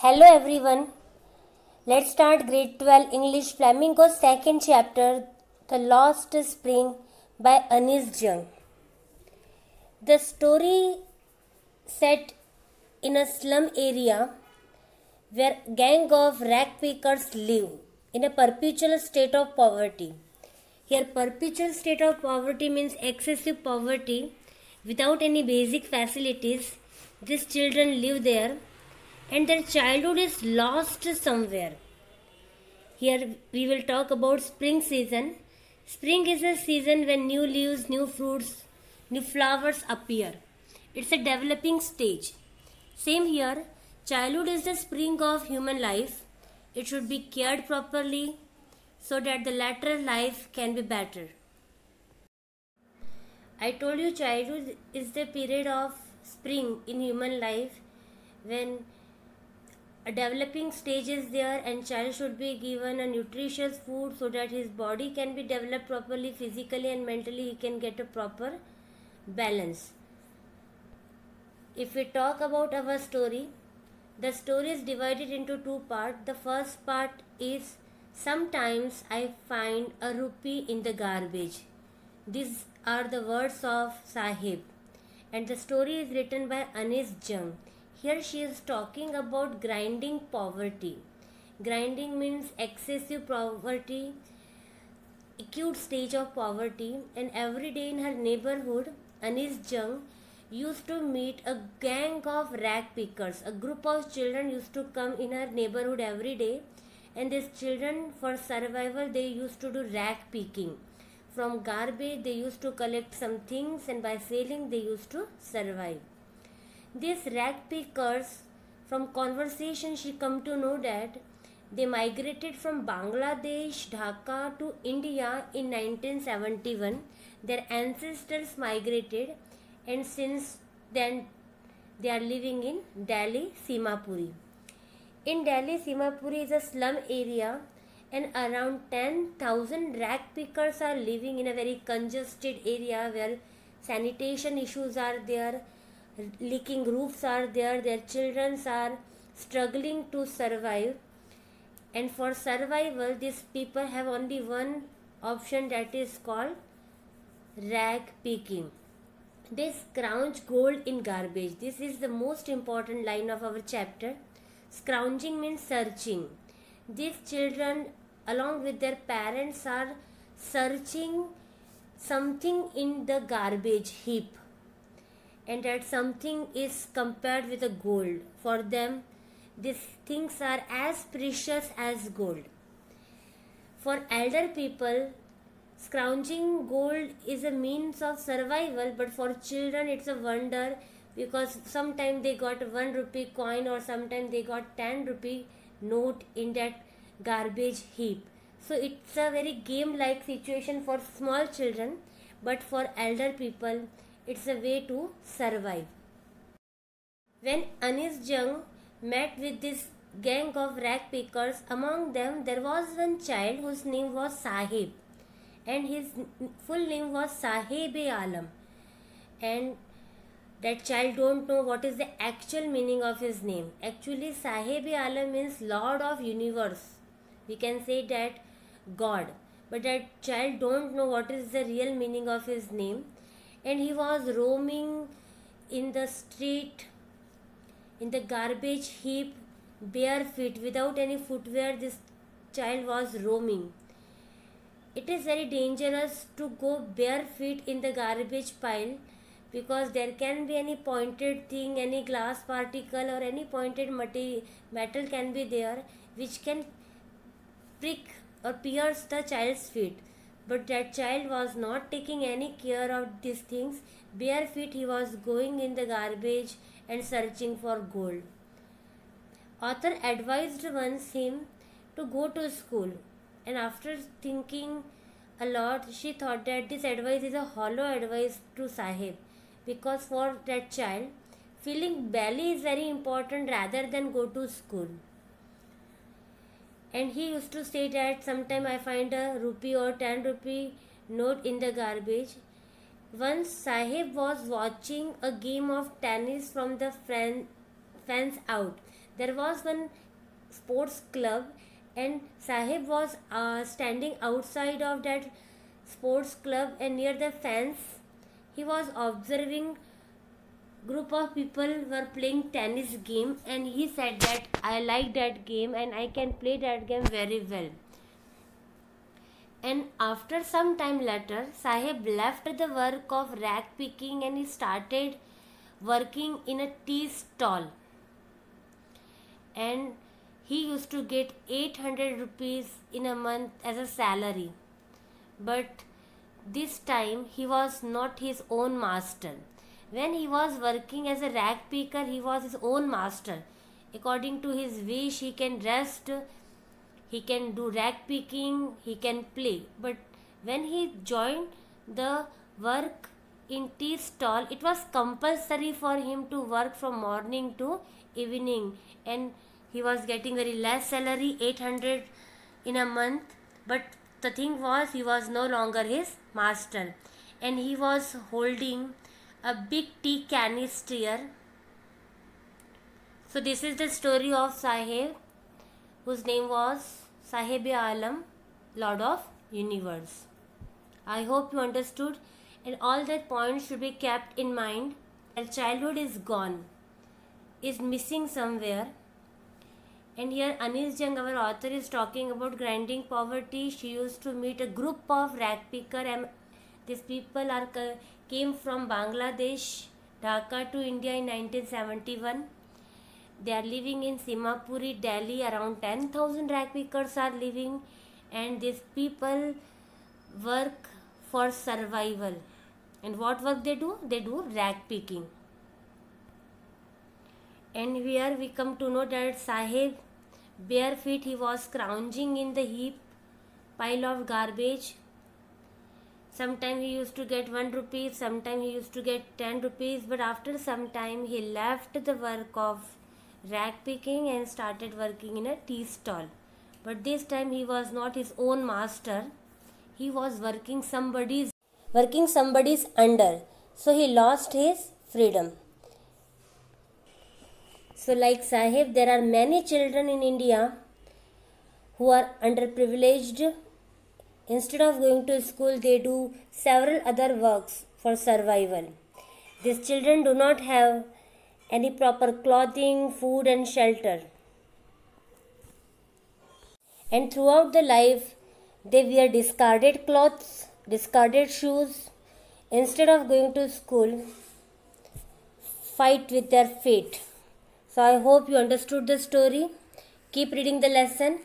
Hello everyone. Let's start grade 12 English Flamingo second chapter The Lost Spring by Anis Jung. The story set in a slum area where a gang of rag pickers live in a perpetual state of poverty. Here perpetual state of poverty means excessive poverty without any basic facilities. These children live there and their childhood is lost somewhere. Here we will talk about spring season. Spring is a season when new leaves, new fruits, new flowers appear. It's a developing stage. Same here, childhood is the spring of human life. It should be cared properly so that the later life can be better. I told you childhood is the period of spring in human life when a developing stage is there and child should be given a nutritious food so that his body can be developed properly physically and mentally he can get a proper balance. If we talk about our story, the story is divided into two parts. The first part is sometimes I find a rupee in the garbage. These are the words of Sahib and the story is written by Anis Jung. Here she is talking about grinding poverty. Grinding means excessive poverty, acute stage of poverty, and every day in her neighborhood, Anis Jung used to meet a gang of rag pickers. A group of children used to come in her neighborhood every day, and these children, for survival, they used to do rag picking. From garbage, they used to collect some things, and by selling, they used to survive. These rag pickers, from conversation she come to know that they migrated from Bangladesh, Dhaka to India in 1971. Their ancestors migrated and since then they are living in Delhi, Simapuri. In Delhi, Simapuri is a slum area and around 10,000 rag pickers are living in a very congested area where sanitation issues are there. Leaking roofs are there, their children are struggling to survive, and for survival these people have only one option, that is called rag picking. They scrounge gold in garbage. This is the most important line of our chapter. Scrounging means searching. These children along with their parents are searching something in the garbage heap, and that something is compared with a gold. For them, these things are as precious as gold. For elder people, scrounging gold is a means of survival, but for children it's a wonder because sometimes they got 1 rupee coin or sometimes they got 10 rupee note in that garbage heap. So it's a very game-like situation for small children, but for elder people, it's a way to survive. When Anis Jung met with this gang of rag pickers, among them there was one child whose name was Sahib and his full name was Sahib-e-Alam, and that child don't know what is the actual meaning of his name. Actually Sahib-e-Alam means Lord of Universe. We can say that God, but that child don't know what is the real meaning of his name. And he was roaming in the street, in the garbage heap, bare feet, without any footwear. This child was roaming. It is very dangerous to go bare feet in the garbage pile because there can be any pointed thing, any glass particle or any pointed metal can be there which can prick or pierce the child's feet. But that child was not taking any care of these things. Bare feet he was going in the garbage and searching for gold. Author advised once him to go to school, and after thinking a lot she thought that this advice is a hollow advice to Sahib, because for that child feeling belly is very important rather than go to school. And he used to say that sometime I find a rupee or 10 rupee note in the garbage. Once Sahib was watching a game of tennis from the fence out. there was one sports club, and Sahib was standing outside of that sports club, and near the fence he was observing group of people were playing tennis game, and he said that I like that game and I can play that game very well. And after some time later, Sahib left the work of rag picking and he started working in a tea stall. And he used to get 800 rupees in a month as a salary. But this time he was not his own master. When he was working as a rag picker, he was his own master. According to his wish, he can rest, he can do rag picking, he can play. But when he joined the work in tea stall, it was compulsory for him to work from morning to evening, and he was getting very less salary, 800 in a month. But the thing was, he was no longer his master, and he was holding a big tea canister. So this is the story of Sahib, whose name was Sahib-e-Alam, Lord of Universe. I hope you understood, and all that points should be kept in mind. Our childhood is gone, is missing somewhere. And here Anis Jung, our author, is talking about grinding poverty. She used to meet a group of rag picker, and these people came from Bangladesh, Dhaka to India in 1971. They are living in Simapuri, Delhi. Around 10,000 rag pickers are living, and these people work for survival. And what work they do? They do rag picking. And here we come to know that Sahib, bare feet, he was crouching in the heap pile of garbage. Sometimes he used to get 1 rupee, sometimes he used to get 10 rupees, but after some time he left the work of rag picking and started working in a tea stall. But this time he was not his own master, he was working somebody's under, so he lost his freedom. So like Sahib, there are many children in India who are underprivileged. Instead of going to school, they do several other works for survival. These children do not have any proper clothing, food and shelter. And throughout the life, they wear discarded clothes, discarded shoes. Instead of going to school, fight with their fate. So I hope you understood the story. Keep reading the lesson.